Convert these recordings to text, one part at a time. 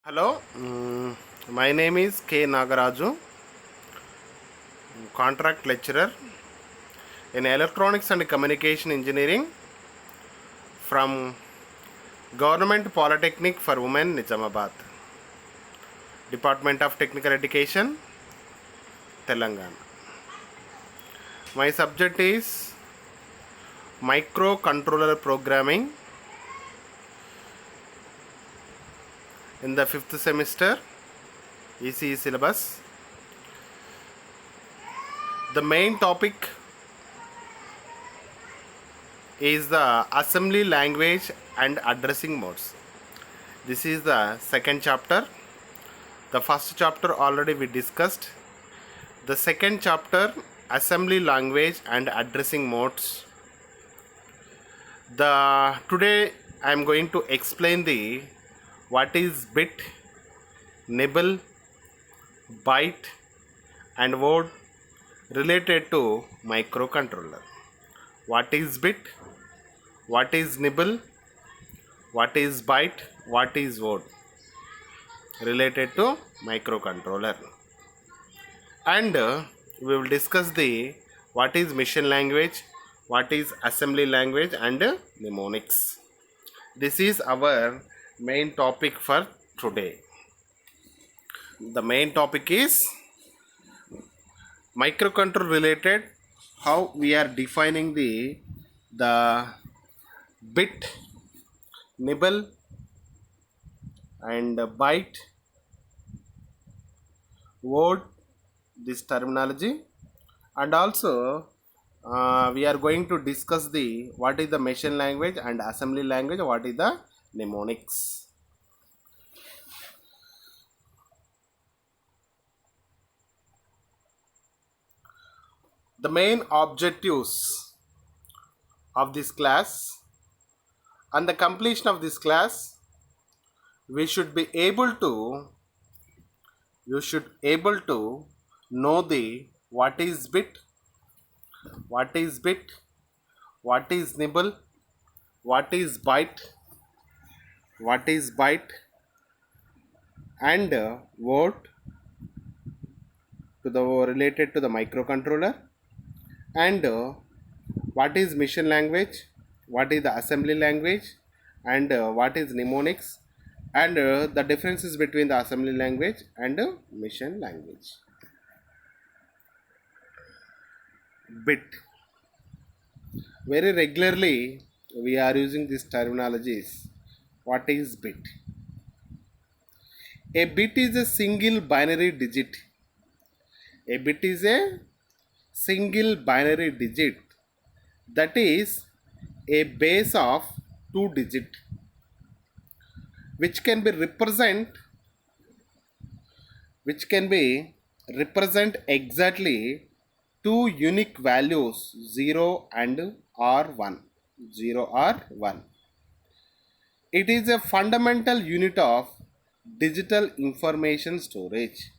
Hello, my name is K. Nagaraju, contract lecturer in Electronics and Communication Engineering from Government Polytechnic for Women, Nizamabad, Department of Technical Education, Telangana. My subject is microcontroller programming in the 5th semester ECE syllabus. The main topic is the assembly language and addressing modes. This is the second chapter. The first chapter already we discussed. The second chapter, assembly language and addressing modes. Today I am going to explain the what is bit, nibble, byte and word related to microcontroller. What is bit? What is nibble? What is byte? What is word related to microcontroller? And we will discuss the what is machine language, what is assembly language and mnemonics. This is our main topic for today. The main topic is microcontroller related, how we are defining the bit, nibble and byte, word, this terminology, and also we are going to discuss the what is the machine language and assembly language, what is the mnemonics. The main objectives of this class, and the completion of this class, we should be able to know the what is bit, what is nibble, what is byte, and word to the related to the microcontroller, and what is machine language, what is the assembly language, and what is mnemonics, and the differences between the assembly language and machine language. Bit. Very regularly we are using these terminologies. What is bit? A bit is a single binary digit. A bit is a single binary digit, that is a base of 2 digit, which can be represent exactly two unique values, 0 and or 1. It is a fundamental unit of digital information storage.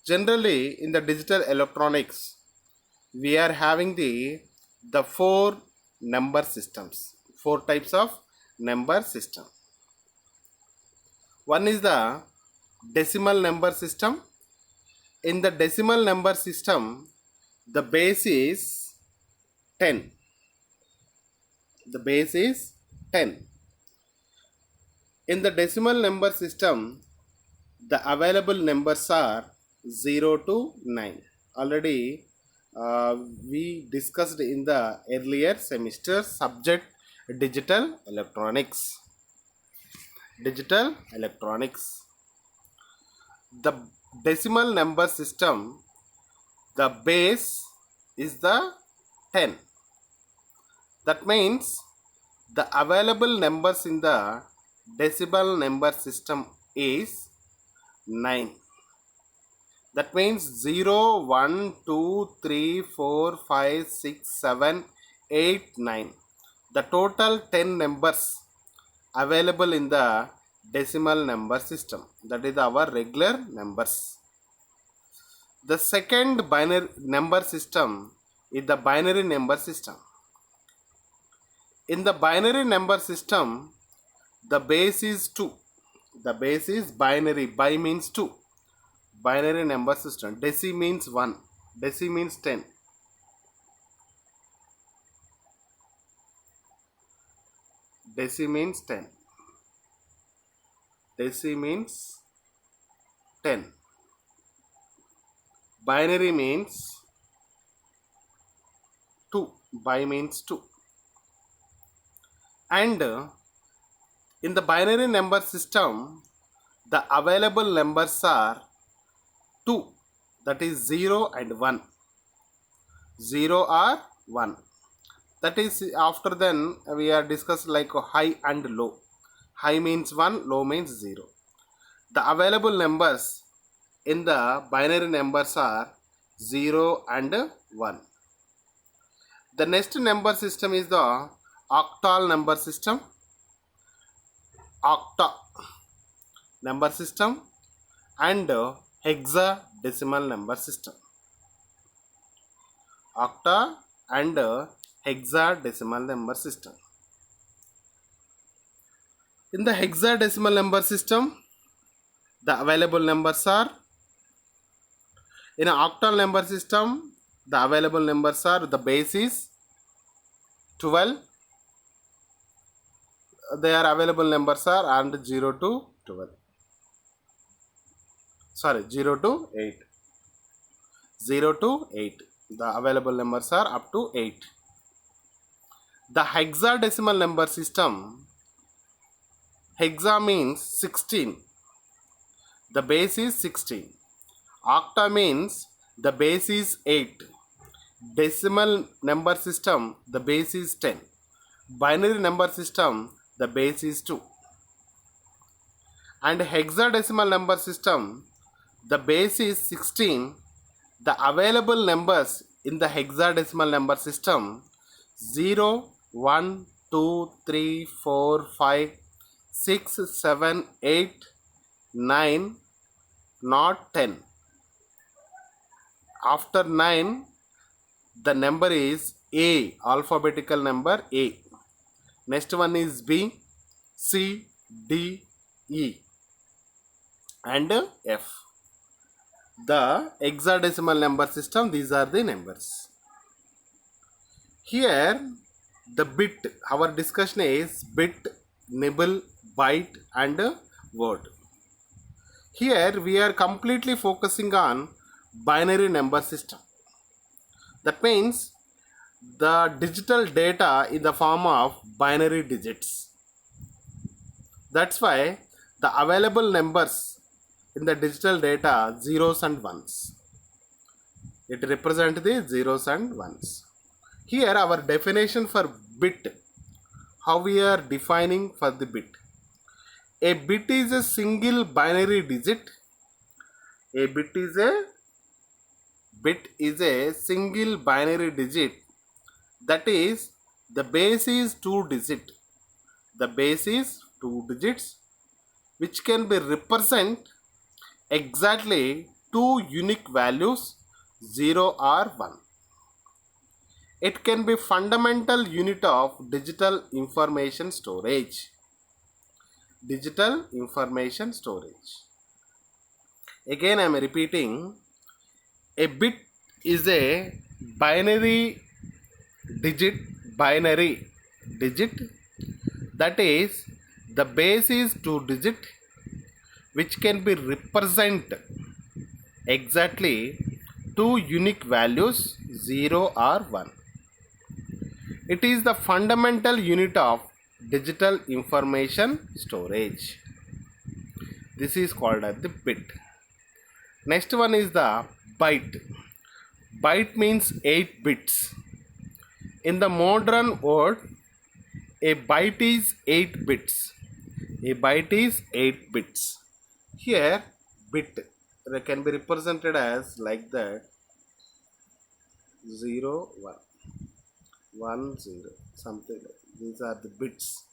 Generally, in the digital electronics, we are having the four number systems, four types of number system. One is the decimal number system. In the decimal number system, the base is 10. In the decimal number system, the available numbers are 0 to 9. Already we discussed in the earlier semester subject digital electronics. The decimal number system, the base is the 10. That means the available numbers in the decimal number system is 9. That means 0, 1, 2, 3, 4, 5, 6, 7, 8, 9. The total 10 numbers available in the decimal number system. That is our regular numbers. The second binary number system is the binary number system. In the binary number system, the base is 2. The base is binary. Bi means 2. Binary number system. Deci means 1. Deci means 10. Deci means 10. Deci means 10. Binary means 2. Bi means 2. And in the binary number system, the available numbers are 2. That is 0 and 1. 0 or 1. That is, after then we are discussed like high and low. High means 1, low means 0. The available numbers in the binary numbers are 0 and 1. The next number system is the octal number system. Octa number system and hexadecimal number system. Octa and hexadecimal number system. In the hexadecimal number system, the available numbers are, in an octal number system, the available numbers are, the base is 12. Their available numbers are and 0 to 12. Sorry, 0 to 8. 0 to 8. The available numbers are up to 8. The hexadecimal number system, hexa means 16. The base is 16. Octa means the base is 8. Decimal number system, the base is 10. Binary number system, the base is 2. And hexadecimal number system, the base is 16. The available numbers in the hexadecimal number system 0, 1, 2, 3, 4, 5, 6, 7, 8, 9, not 10. After 9, the number is A, alphabetical number A. Next one is B, C, D, E and F. The hexadecimal number system, these are the numbers. Here the bit, our discussion is bit, nibble, byte and word. Here we are completely focusing on binary number system. That means the digital data in the form of binary digits. That's why the available numbers in the digital data zeros and ones. It represents the zeros and ones. Here our definition for bit, how we are defining for the bit. A bit is a single binary digit. A bit is a single binary digit. That is, the base is 2 digit. The base is 2 digits which can be represent exactly 2 unique values 0 or 1. It can be fundamental unit of digital information storage. Digital information storage. Again I am repeating, a bit is a binary digit, that is, the base is 2 digit which can be represent exactly 2 unique values 0 or 1. It is the fundamental unit of digital information storage. This is called as the bit. Next one is the byte. Byte means 8 bits. In the modern world, a byte is 8 bits. A byte is 8 bits. Here, bit can be represented as like that 0, 1, 1, 0, something like that. These are the bits.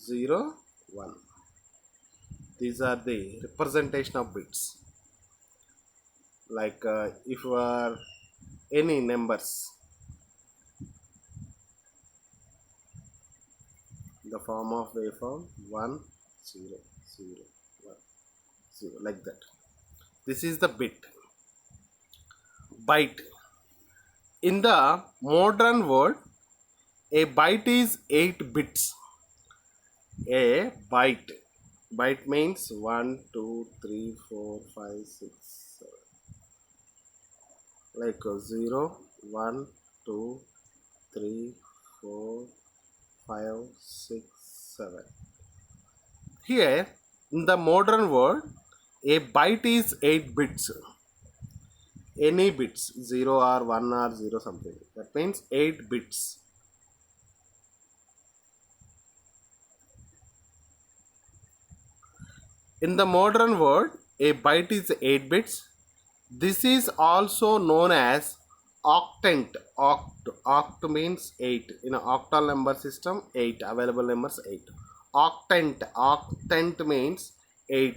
0, 1. These are the representation of bits. Like if you are any numbers, the form of waveform 1 0 0 1 0, like that. This is the bit. Byte. In the modern world, a byte is 8 bits. A byte. Byte means 1 2 3 4 5 6 7. Like 0 1 2 3 4 5 6 7. Here in the modern world, a byte is 8 bits. Any bits, 0 or 1 or 0 something. That means 8 bits. In the modern world, a byte is 8 bits. This is also known as octant. Oct means 8. In an octal number system, 8. Available numbers 8. Octant. Octant means 8.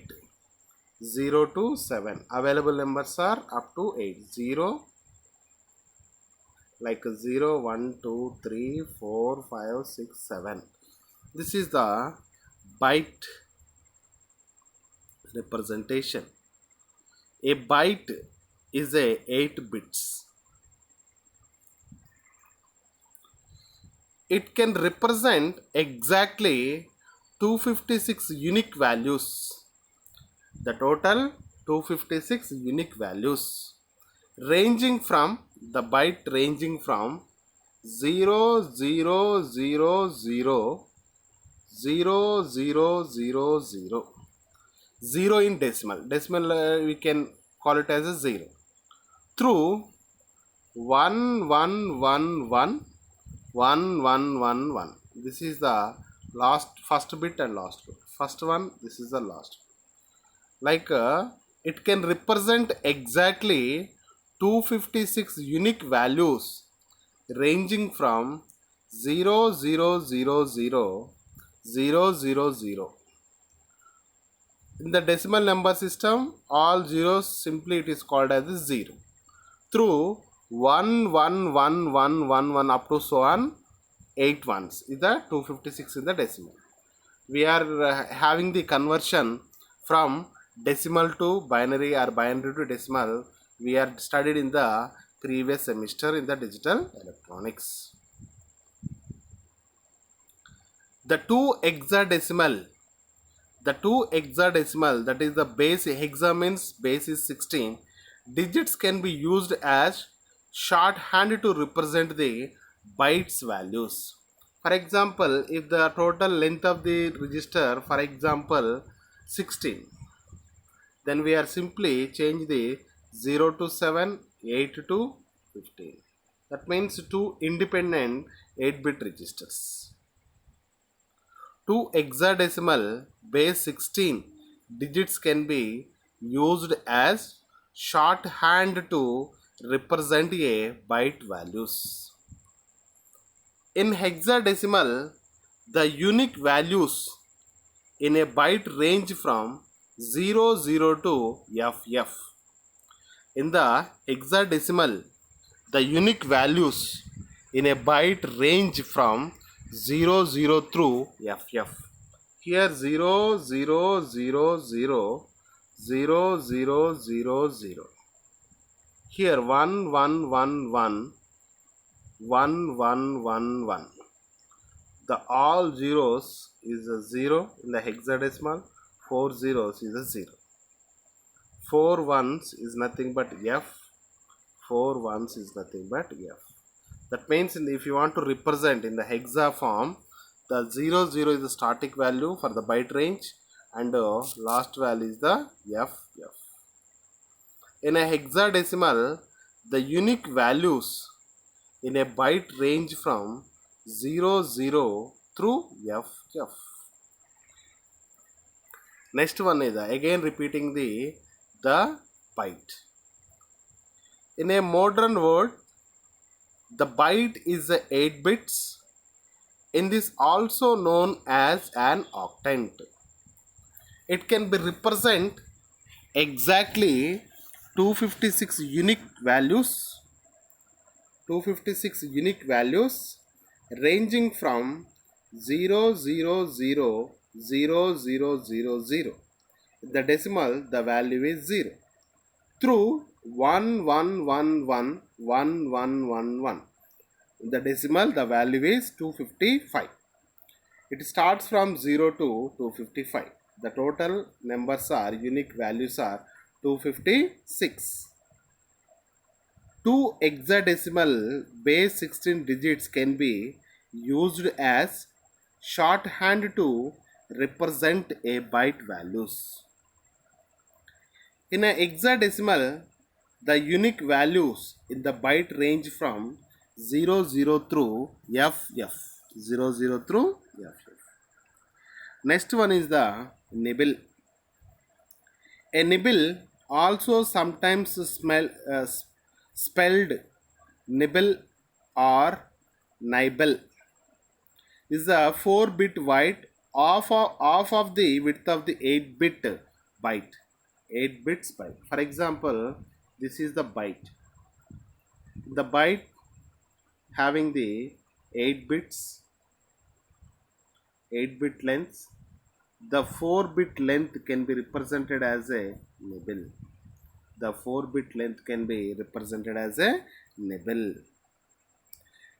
0 to 7. Available numbers are up to 8. 0, like 0, 1, 2, 3, 4, 5, 6, 7. This is the byte representation. A byte is a 8 bits. It can represent exactly 256 unique values. The total 256 unique values ranging from the byte ranging from 0 0 0 0 0 0 0 0 0 in decimal we can call it as a 0 through 1 1 1 1 1 1 1 1. This is the first bit and last bit. First one, this is the last. Like it can represent exactly 256 unique values ranging from 0 0 0 0 0 0 0. In the decimal number system, all zeros simply it is called as 0 through 1 1 1 1 1 1 up to so on 8 ones is the 256 in the decimal. We are having the conversion from decimal to binary or binary to decimal. We are studied in the previous semester in the digital electronics. The two hexadecimal, that is the base. Hexa means base is 16. Digits can be used as shorthand to represent the bytes values. For example, if the total length of the register, for example 16, then we are simply change the 0 to 7, 8 to 15. That means two independent 8-bit registers. Two hexadecimal base 16 digits can be used as shorthand to represent a byte values. In hexadecimal, the unique values in a byte range from 00 to FF. In the hexadecimal, the unique values in a byte range from 00 through FF. Here 0 0 0 0 0 0 0 0. Here 1 1 1 1 1 1 1 1. The all zeros is a 0 in the hexadecimal. 4 zeros is a 0. 4 ones is nothing but F. 4 ones is nothing but F. That means if you want to represent in the hexa form, the 0 0 is the static value for the byte range and last value is the F. In a hexadecimal, the unique values in a byte range from 00 through FF. Next one is again repeating the byte. In a modern world, the byte is 8 bits. In this also known as an octant. It can be represent exactly 256 unique values 256 unique values ranging from 0000000. The decimal, the value is 0, through 11111111. The decimal, the value is 255. It starts from 0 to 255. The total numbers are, unique values are 256. Two hexadecimal base 16 digits can be used as shorthand to represent a byte values. In a hexadecimal, the unique values in the byte range from 00 through FF. 00 through FF. Next one is the nibble. A nibble, also sometimes spelled nibble or nibble, is a 4-bit byte half of the width of the 8-bit byte. 8 bits byte. For example, this is the byte. The byte having the 8 bits, 8-bit length. The 4-bit length can be represented as a nibble. The 4-bit length can be represented as a nibble.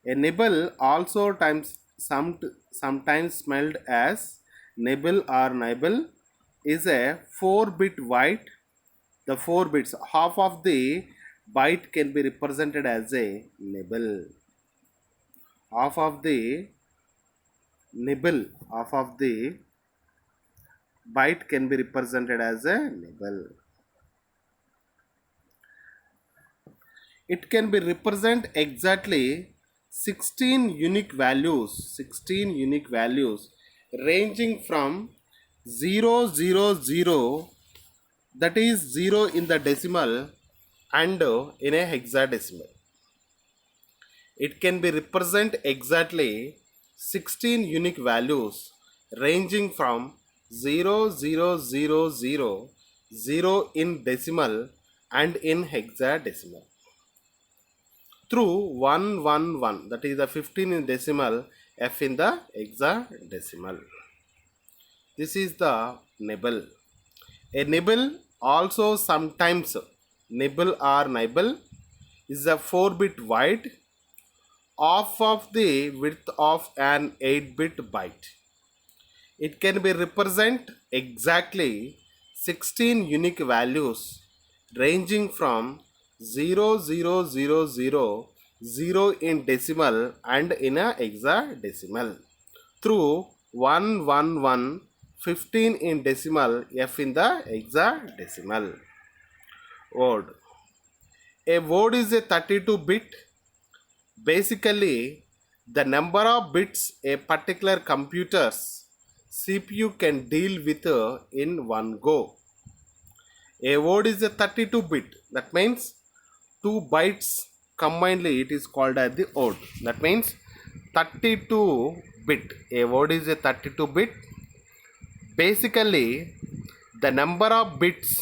A nibble, also sometimes spelled as nibble or nibble, is a 4-bit byte. The 4 bits, half of the byte can be represented as a nibble. Half of the nibble, half of the byte can be represented as a nibble. It can be represent exactly 16 unique values, 16 unique values ranging from 000, that is 0 in the decimal, and in a hexadecimal. It can be represent exactly 16 unique values ranging from 0000, 0 in decimal and in hexadecimal, through 111, that is the 15 in decimal, F in the hexadecimal. This is the nibble. A nibble, also sometimes nibble or nibble, is a 4-bit byte half of the width of an 8-bit byte. It can be represent exactly 16 unique values ranging from 0000, 0 in decimal and in a hexadecimal, through 111, 15 in decimal, F in the hexadecimal. Word. A word is a 32-bit. Basically, the number of bits a particular computer's CPU can deal with in one go. A word is a 32-bit. That means 2 bytes combinedly, it is called as the word. That means 32-bit. A word is a 32-bit. Basically, the number of bits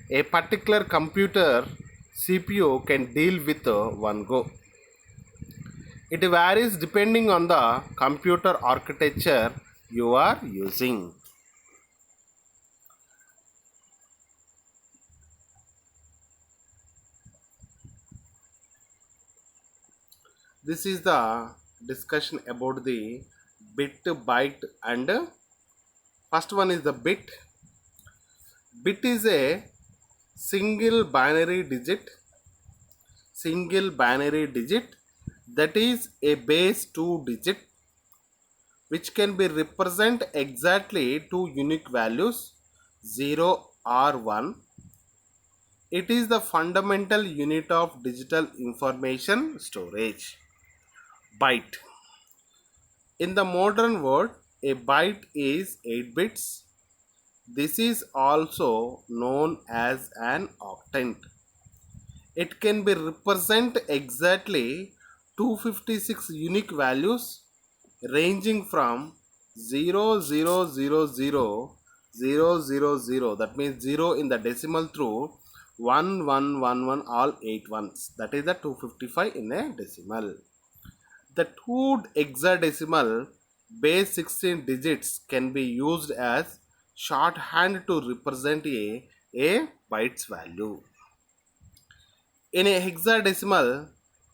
a particular computer CPU can deal with one go. It varies depending on the computer architecture you are using. This is the discussion about the bit, byte, and first one is the bit. Bit is a single binary digit that is a base 2 digit which can be represent exactly 2 unique values, 0 or 1. It is the fundamental unit of digital information storage. Byte. In the modern world, a byte is 8 bits. This is also known as an octant. It can be represent exactly 256 unique values ranging from 0000, 000, that means 0 in the decimal, through 1111 all 8 ones. That is the 255 in a decimal. The two hexadecimal base 16 digits can be used as shorthand to represent a byte's value. In a hexadecimal,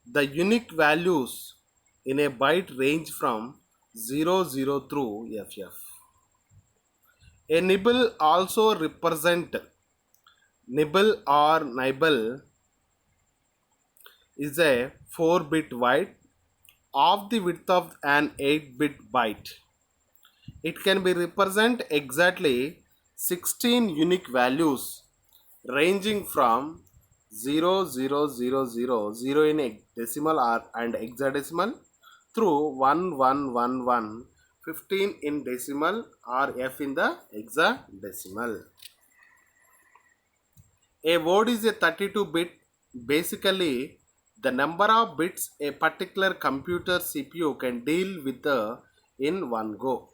the unique values in a byte range from 00 through FF. A nibble also represent nibble or nibble is a 4-bit byte of the width of an 8-bit byte. It can be represent exactly 16 unique values ranging from 00000 in decimal and hexadecimal through 1111 15 in decimal or F in the hexadecimal. A word is a 32-bit. Basically, the number of bits a particular computer CPU can deal with in one go.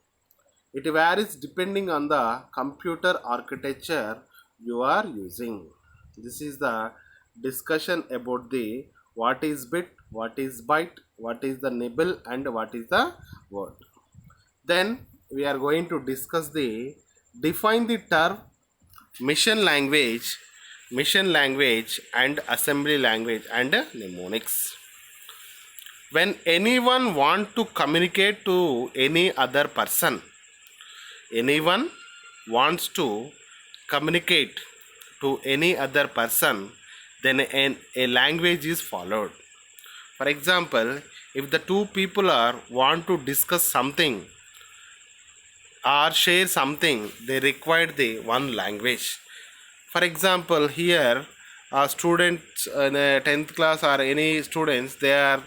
It varies depending on the computer architecture you are using. This is the discussion about the what is bit, what is byte, what is the nibble, and what is the word. Then we are going to discuss the define the term mission language and assembly language and mnemonics. When anyone want to communicate to any other person, anyone wants to communicate to any other person, then a language is followed. For example, if the two people want to discuss something or share something, they require the one language. For example, here students in the 10th class or any students, they are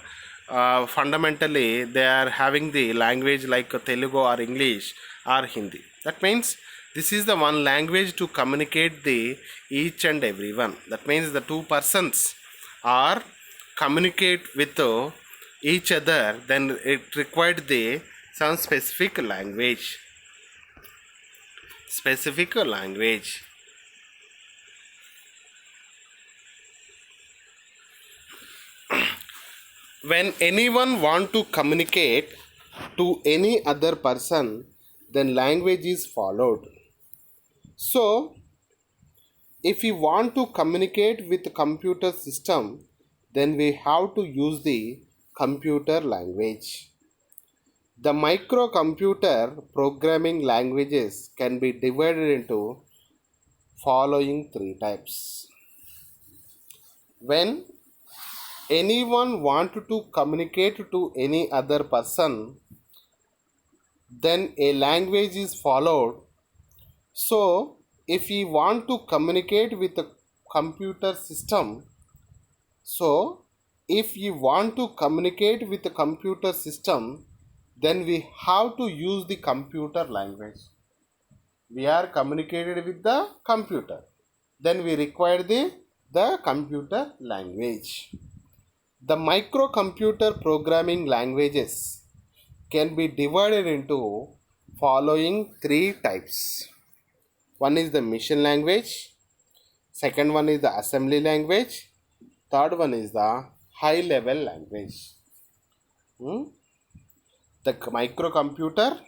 fundamentally they are having the language like Telugu or English or Hindi. That means this is the one language to communicate the each and everyone. That means the two persons are communicate with each other, then it required the some specific language. When anyone want to communicate to any other person, then language is followed. So if we want to communicate with the computer system, then we have to use the computer language. The microcomputer programming languages can be divided into following three types. When anyone wanted to communicate to any other person, then a language is followed. So if we want to communicate with the computer system, then we have to use the computer language. We are communicated with the computer, then we require the computer language. The microcomputer programming languages can be divided into following three types. One is the mission language, second one is the assembly language, third one is the high level language. The microcomputer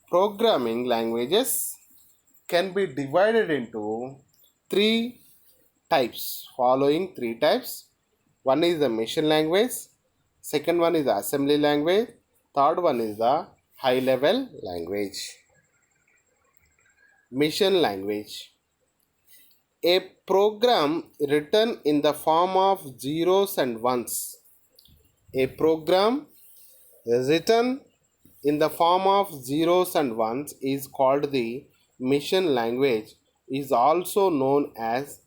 programming languages can be divided into three types, following three types. One is the mission language, second one is the assembly language, third one is the high level language. Mission language. A program written in the form of zeros and ones. A program written in the form of zeros and ones is called the mission language, is also known as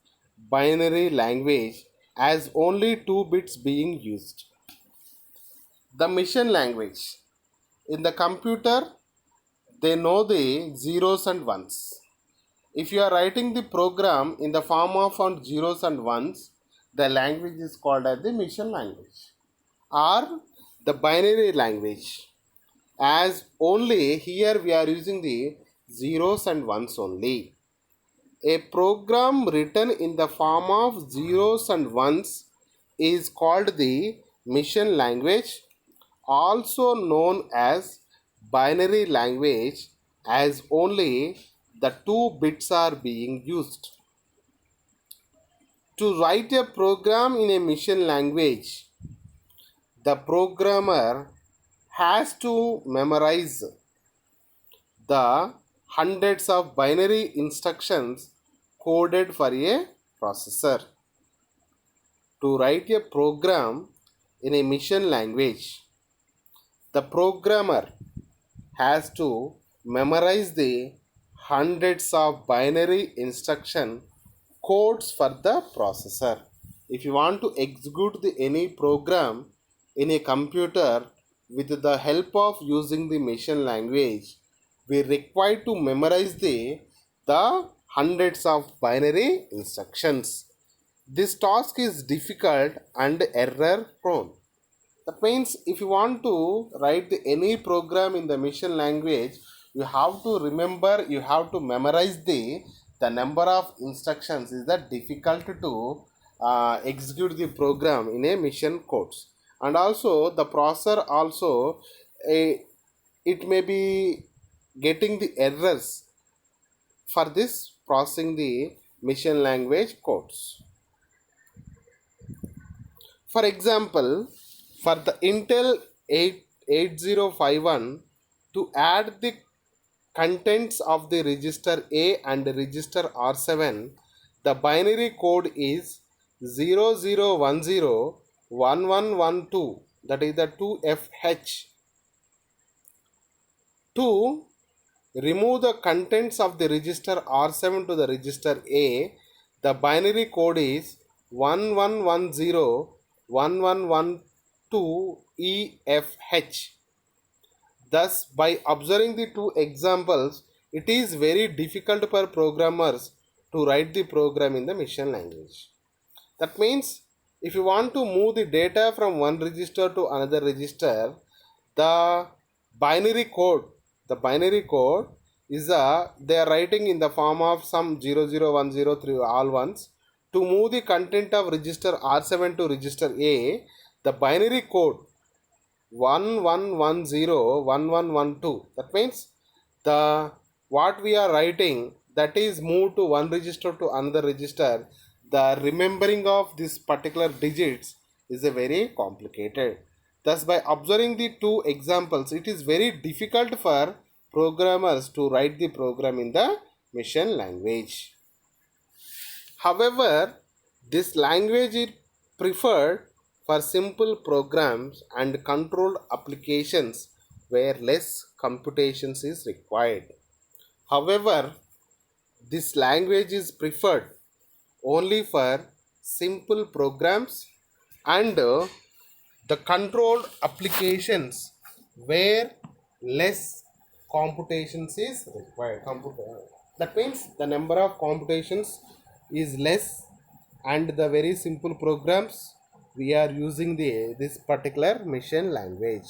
binary language, as only 2 bits being used. The mission language. In the computer, they know the zeros and ones. If you are writing the program in the form of zeros and ones, the language is called as the mission language or the binary language, as only here we are using the zeros and ones only. A program written in the form of zeros and ones is called the mission language, also known as binary language, as only the two bits are being used. To write a program in a mission language, the programmer has to memorize the hundreds of binary instructions coded for a processor. To write a program in a mission language, the programmer has to memorize the hundreds of binary instruction codes for the processor. If you want to execute any program in a computer with the help of using the machine language, we require to memorize the hundreds of binary instructions. This task is difficult and error prone. That means if you want to write any program in the machine language, you have to remember, you have to memorize the number of instructions. Is that difficult to execute the program in a machine codes. And also the processor also, it may be getting the errors for this processing the machine language codes. For example, for the Intel 8051, to add the contents of the register A and register R7, the binary code is 00101112, that is the 2FH. To remove the contents of the register R7 to the register A, the binary code is 11101112EFH. Thus, by observing the two examples, it is very difficult for programmers to write the program in the machine language. That means if you want to move the data from one register to another register, the binary code is they are writing in the form of some 0010 all ones. To move the content of register R7 to register A, the binary code 11101112, that means the what we are writing, that is moved to one register to another register. The remembering of this particular digits is a very complicated. Thus, by observing the two examples, it is very difficult for programmers to write the program in the machine language. However, this language is preferred for simple programs and controlled applications where less computations is required. However, this language is preferred only for simple programs and the controlled applications where less computations is required. That means the number of computations is less, and the very simple programs we are using this particular machine language.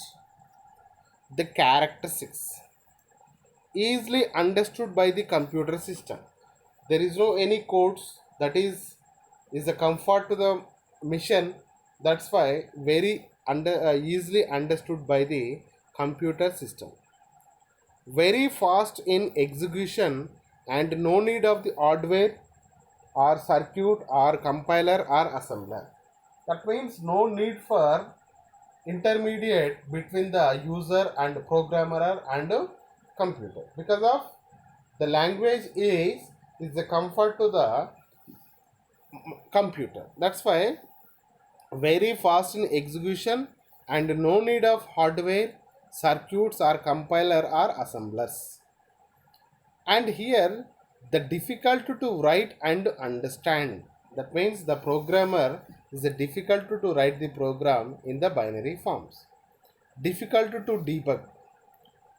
The characteristics easily understood by the computer system. There is no any codes, that is a comfort to the mission. That's why very easily understood by the computer system. Very fast in execution and no need of the hardware or circuit or compiler or assembler. That means no need for intermediate between the user and programmer and computer, because of the language is the comfort to the computer. That's why very fast in execution and no need of hardware, circuits or compiler or assemblers. And here the difficulty to write and understand, that means the programmer is a difficult to write the program in the binary forms. Difficult to debug.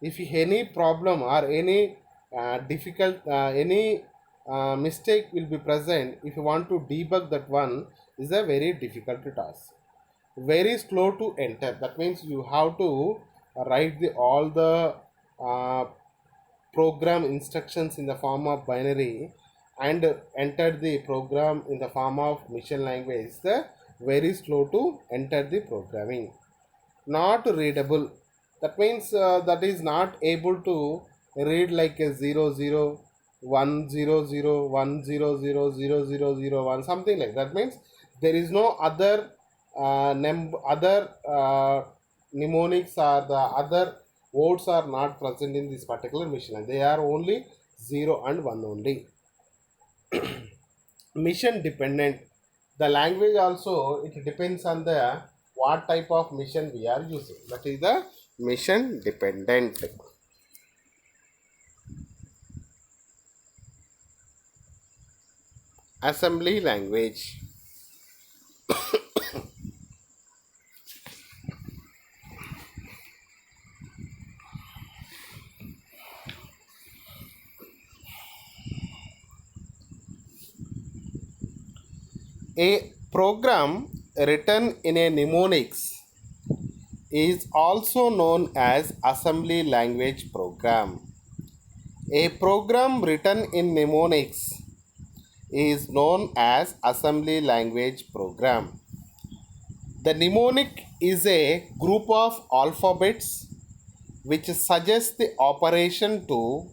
If any problem or any any mistake will be present, if you want to debug that one, is a very difficult task. Very slow to enter, that means you have to write all the program instructions in the form of binary, and enter the program in the form of mission language is the very slow to enter the programming, not readable. That means that is not able to read like a 0 0 1 0 0 1 0 0 0 0 0 1, something like that. Means there is no other other mnemonics or the other words are not present in this particular mission. They are only 0 and 1 only. Mission dependent, the language also it depends on the what type of mission we are using. That is the mission dependent. Assembly language. A program written in a mnemonics is also known as assembly language program. A program written in mnemonics is known as assembly language program. The mnemonic is a group of alphabets which suggests the operation to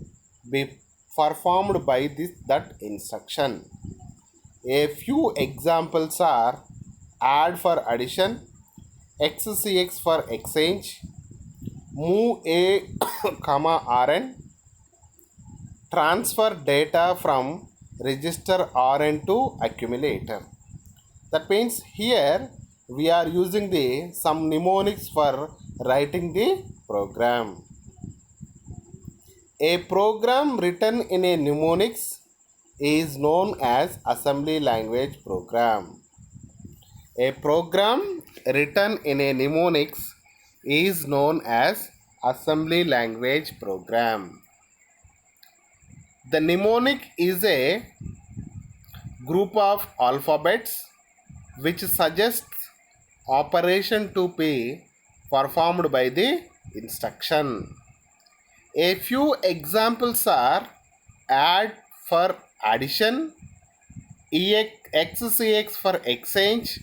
be performed by that instruction. A few examples are add for addition, XCX for exchange, move A, Rn, transfer data from register Rn to accumulator. That means here we are using the some mnemonics for writing the program. A program written in a mnemonics is known as assembly language program. A program written in a mnemonics is known as assembly language program. The mnemonic is a group of alphabets which suggests operation to be performed by the instruction. A few examples are add for addition, XCX for exchange,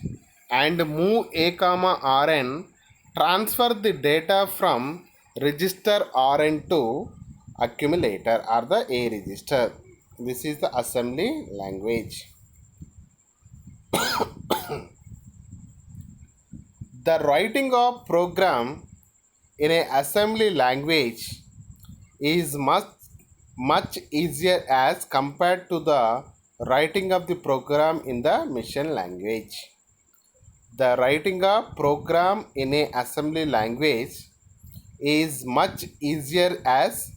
and move A, Rn, transfer the data from register Rn to accumulator or the A register. This is the assembly language. The writing of program in an assembly language is much easier as compared to the writing of the program in the mission language. The writing of program in a assembly language is much easier as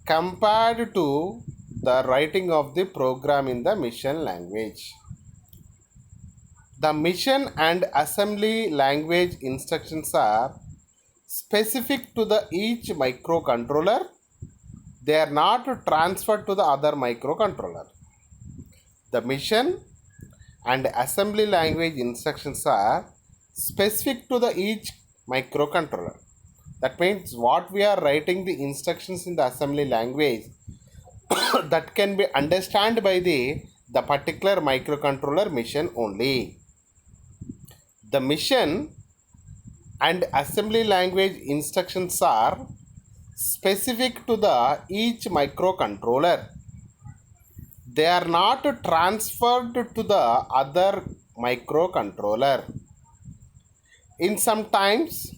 compared to the writing of the program in the mission language. The mission and assembly language instructions are specific to the each microcontroller. They are not transferred to the other microcontroller. The mission and assembly language instructions are specific to the each microcontroller. That means what we are writing the instructions in the assembly language that can be understood by the particular microcontroller mission only. The mission and assembly language instructions are specific to the each microcontroller. They are not transferred to the other microcontroller. In some times,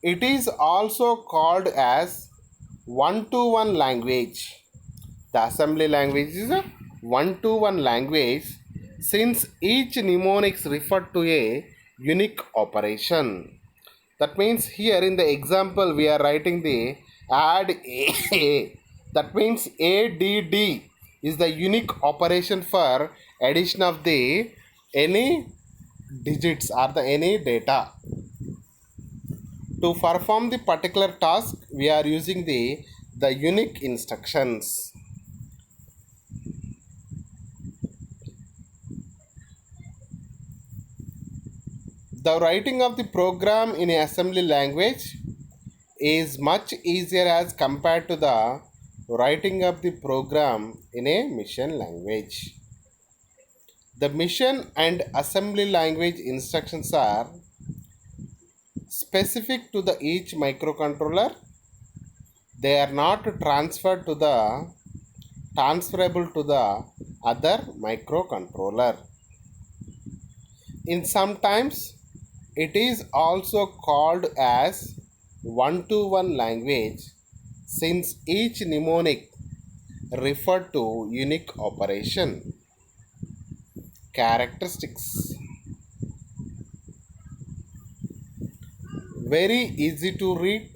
it is also called as one-to-one language. The assembly language is a one-to-one language since each mnemonics refer to a unique operation. That means here in the example we are writing the add A. That means ADD is the unique operation for addition of the any digits or the any data. To perform the particular task we are using the unique instructions. The writing of the program in an assembly language is much easier as compared to the writing up the program in a mission language. The mission and assembly language instructions are specific to the each microcontroller. They are not transferable to the other microcontroller. In sometimes it is also called as one-to-one language since each mnemonic referred to unique operation. Characteristics: very easy to read,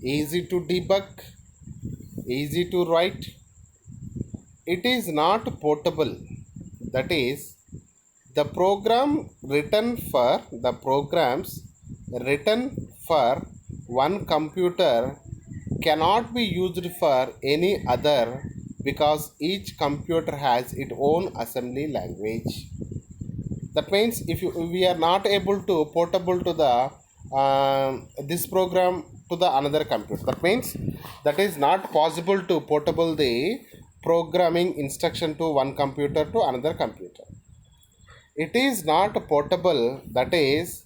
easy to debug, easy to write. It is not portable, that is, the programs written for one computer cannot be used for any other because each computer has its own assembly language. That means if we are not able to portable to the this program to the another computer, that means that is not possible to portable the programming instruction to one computer to another computer. It is not portable, that is,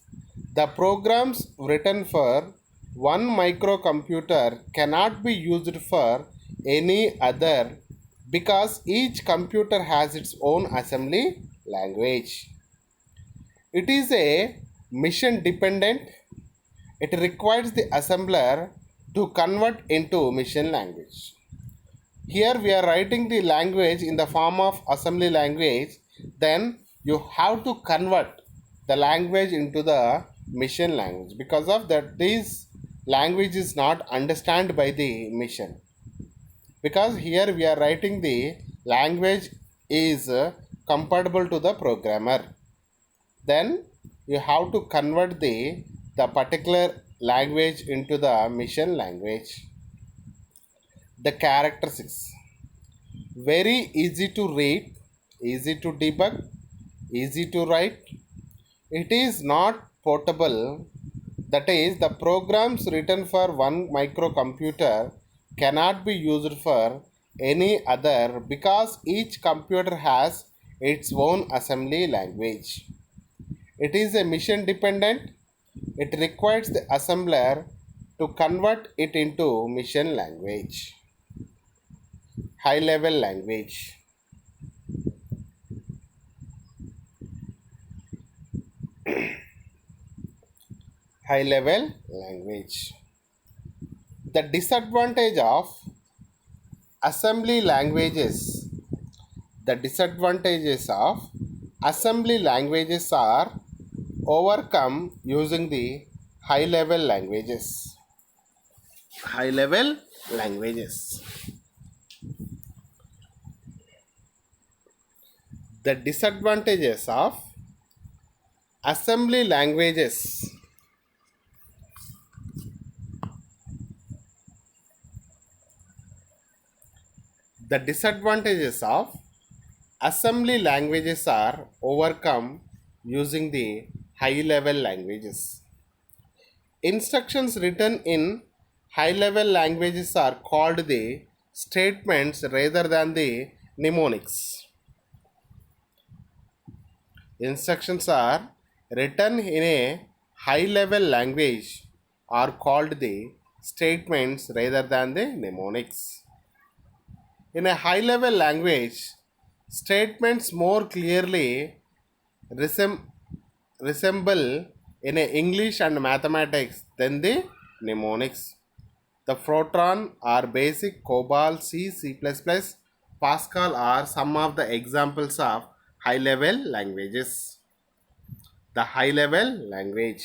the programs written for one microcomputer cannot be used for any other because each computer has its own assembly language. It is a mission dependent. It requires the assembler to convert into mission language. Here we are writing the language in the form of assembly language, then you have to convert the language into the mission language. Because of that, this language is not understood by the mission. Because here we are writing the language is compatible to the programmer. Then you have to convert the particular language into the mission language. The characteristics: very easy to read, easy to debug, easy to write. It is not portable, that is, the programs written for one microcomputer cannot be used for any other because each computer has its own assembly language. It is a mission dependent. It requires the assembler to convert it into mission language. High level language. High level language. The disadvantage of assembly languages. The disadvantages of assembly languages are overcome using the high level languages. High level languages. The disadvantages of assembly languages. The disadvantages of assembly languages are overcome using the high level languages. Instructions written in high level languages are called the statements rather than the mnemonics. Instructions are written in a high level language are called the statements rather than the mnemonics. In a high level language, statements more clearly resemble in a English and mathematics than the mnemonics. The Fortran or Basic, COBOL, C, C++, Pascal are some of the examples of high level languages. The high level language.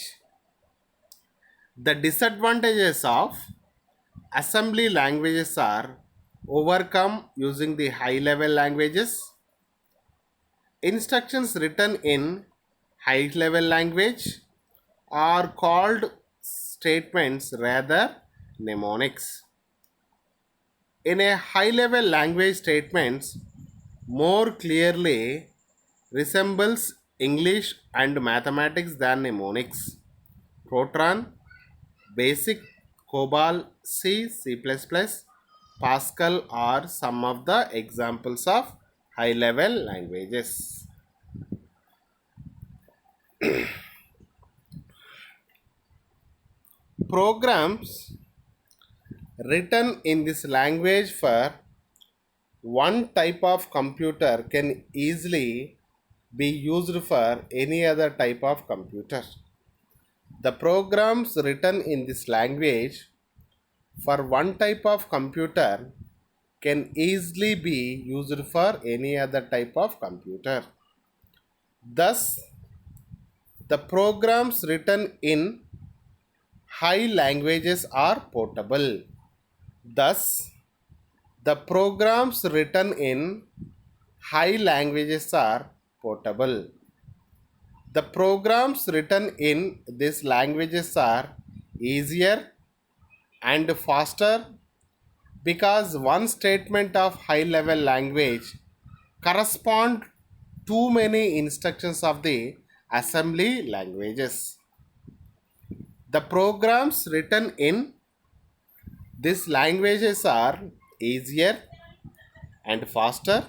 The disadvantages of assembly languages are overcome using the high level languages. Instructions written in high level language are called statements rather mnemonics. In a high level language, statements more clearly resembles English and mathematics than mnemonics. Fortran, Basic, COBOL, C, C++, Pascal are some of the examples of high level languages. Programs written in this language for one type of computer can easily be used for any other type of computer. The programs written in this language for one type of computer can easily be used for any other type of computer. Thus, the programs written in high languages are portable. Thus, the programs written in high languages are portable. The programs written in these languages are easier and faster because one statement of high level language correspond too many instructions of the assembly languages. The programs written in these languages are easier and faster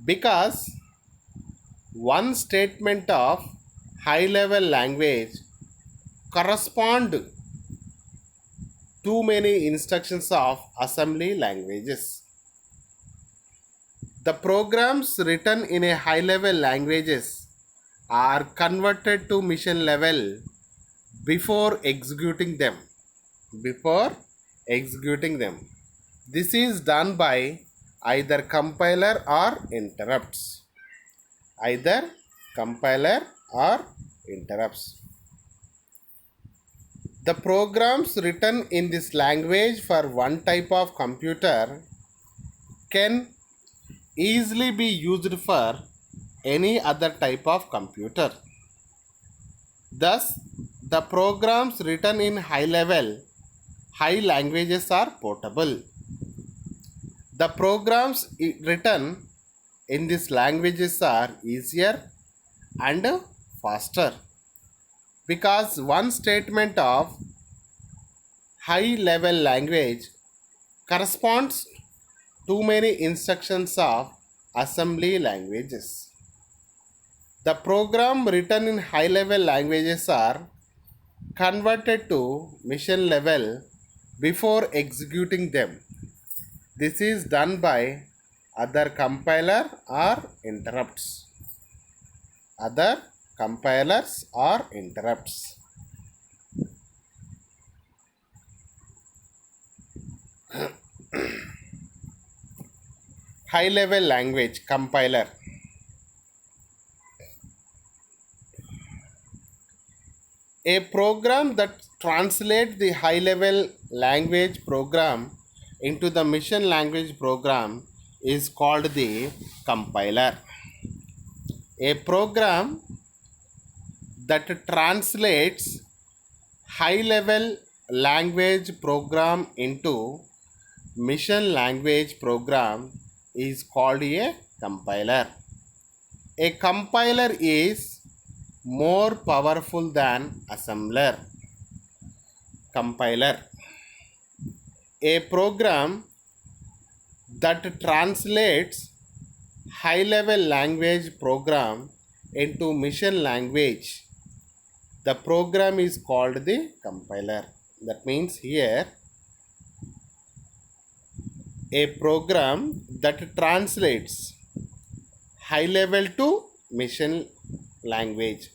because one statement of high level language correspond too many instructions of assembly languages. The programs written in a high level languages are converted to mission level before executing them. This is done by either compiler or interrupts. The programs written in this language for one type of computer can easily be used for any other type of computer. Thus, the programs written in high languages are portable. The programs written in these languages are easier and faster because one statement of high level language corresponds too many instructions of assembly languages. The program written in high level languages are converted to mission level before executing them. This is done by other compiler or interrupts. Other compilers or interrupts. High level language compiler. A program that translates the high level language program into the mission language program is called the compiler. A program that translates high level language program into mission language program is called a compiler. A compiler is more powerful than assembler. Compiler. A program that translates high level language program into mission language, the program is called the compiler. That means here a program that translates high level to mission language,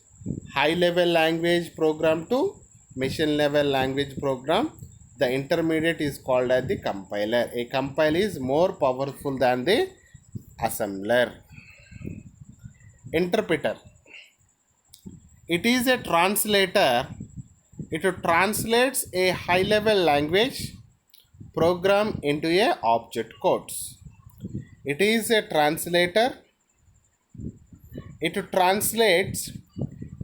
high level language program to mission level language program, the intermediate is called as the compiler. A compiler is more powerful than the assembler. Interpreter. It is a translator. It translates a high level language program into a object codes. It is a translator. It translates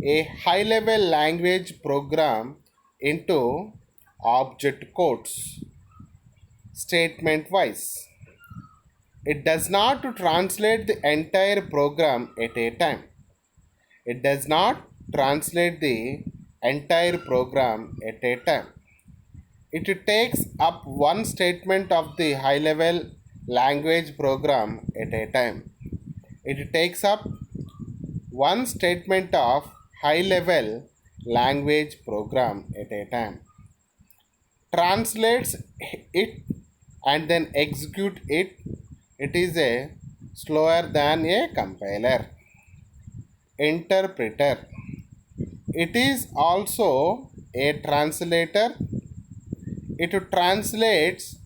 a high level language program into object codes statement wise. It does not translate the entire program at a time. It does not translate the entire program at a time. It takes up one statement of the high level language program at a time. It takes up one statement of high level language program at a time, translates it and then execute it. It is a slower than a compiler. Interpreter, it is also a translator. It translates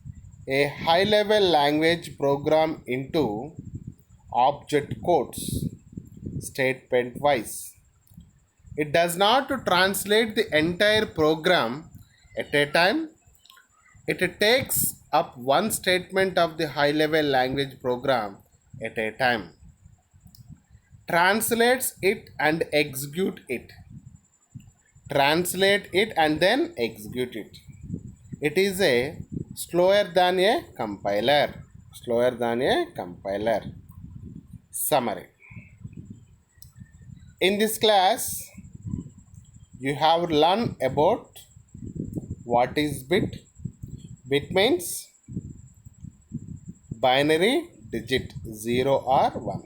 a high level language program into object codes statement wise. It does not translate the entire program at a time. It takes up one statement of the high level language program at a time, translates it and execute it. Translate it and then execute it. It is a slower than a compiler. Slower than a compiler. Summary. In this class, you have learned about what is bit. Bit means binary digit 0 or 1.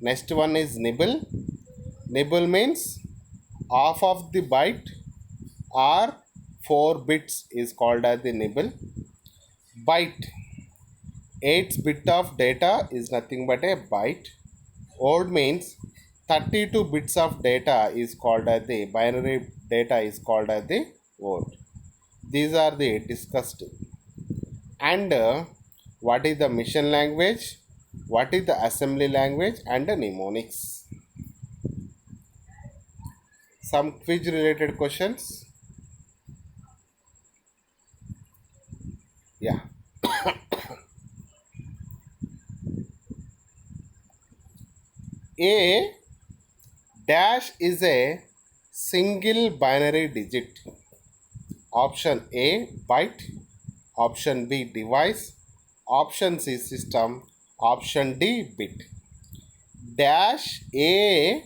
Next one is nibble. Nibble means half of the byte or 4 bits is called as the nibble. Byte, 8 bit of data is nothing but a byte. Word means 32 bits of data is called as the binary data is called as the word. These are the discussed. And what is the mission language, what is the assembly language, and the mnemonics. Some quiz related questions. Yeah. A dash is a single binary digit. Option A byte, option B device, option C system, option D bit. Dash A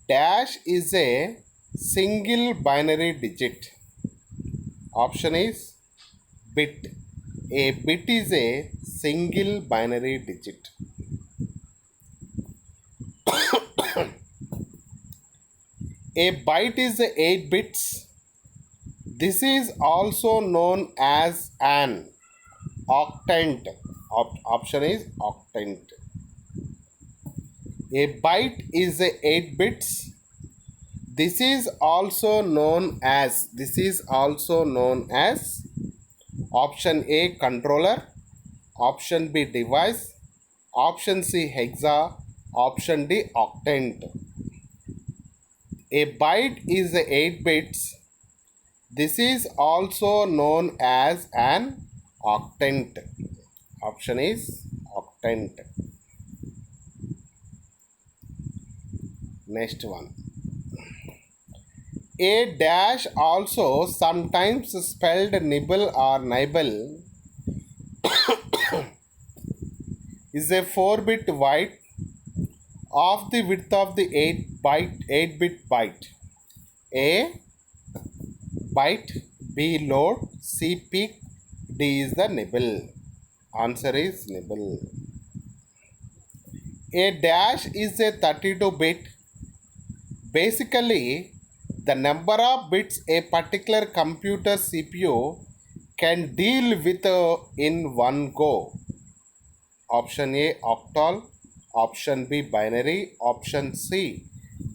dash is a single binary digit. Option is bit. A bit is a single binary digit. A byte is 8 bits. This is also known as an octant. Option is octant. A byte is 8 bits. This is also known as option A controller, option B device, option C hexa, option D octant. A byte is 8 bits. This is also known as an octant. Option is octant. Next one. A dash, also sometimes spelled nibble or nibble, is a 4-bit byte of the width of the 8-bit byte. A byte, B load, C peak, D is the nibble. Answer is nibble. A dash is a 32-bit. Basically, the number of bits a particular computer CPU can deal with in one go. Option A octal, option B binary, option C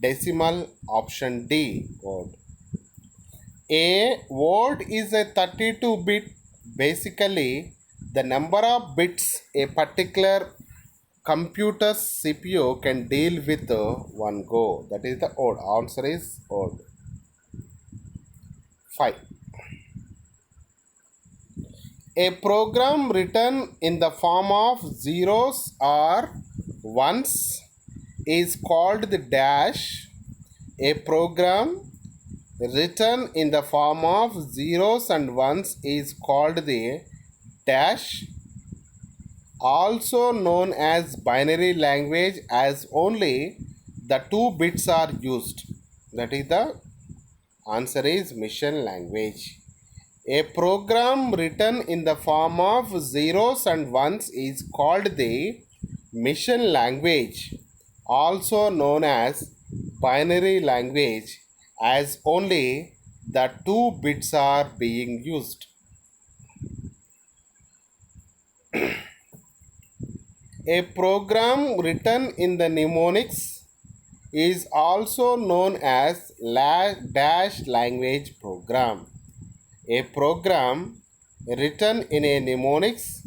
decimal, option D word. A word is a 32-bit. Basically, the number of bits a particular computer's CPU can deal with one go. That is the odd. Answer is odd. 5. A program written in the form of zeros or ones is called the dash. A program written in the form of zeros and ones is called the dash, also known as binary language, as only the 2 bits are used. That is the answer is mission language. A program written in the form of zeros and ones is called the mission language, also known as binary language, as only the two bits are being used. A program written in the mnemonics is also known as dash language program. A program written in a mnemonics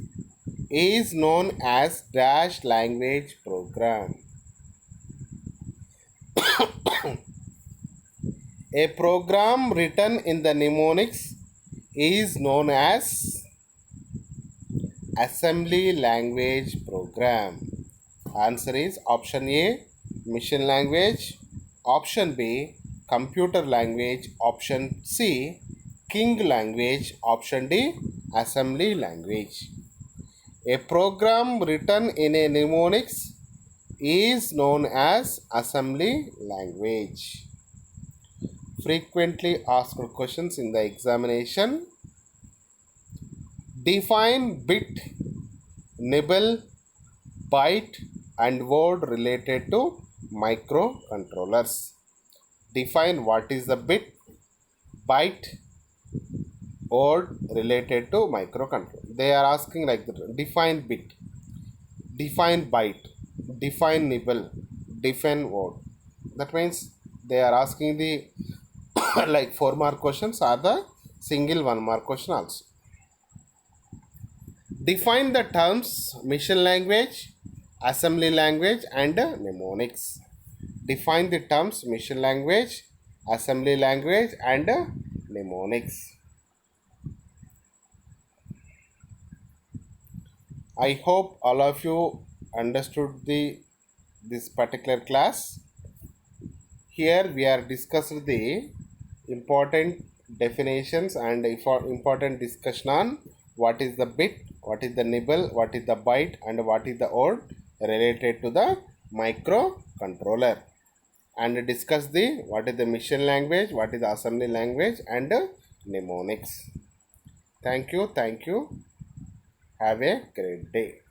is known as dash language program. A program written in the mnemonics is known as assembly language program. Answer is option A, mission language, option B, computer language, option C, king language, option D, assembly language. A program written in a mnemonics is known as assembly language. Frequently asked questions in the examination. Define bit, nibble, byte and word related to microcontrollers. Define what is the bit, byte, word related to microcontroller. They are asking like that. Define bit, define byte, define nibble, define word. That means they are asking the like 4 mark questions are the single 1 mark question also. Define the terms mission language, assembly language and mnemonics. Define the terms mission language, assembly language and mnemonics. I hope all of you understood this particular class. Here we are discussing the important definitions and important discussion on what is the bit, what is the nibble, what is the byte and what is the word related to the microcontroller, and discuss the what is the mission language, what is the assembly language and mnemonics. Thank you. Have a great day.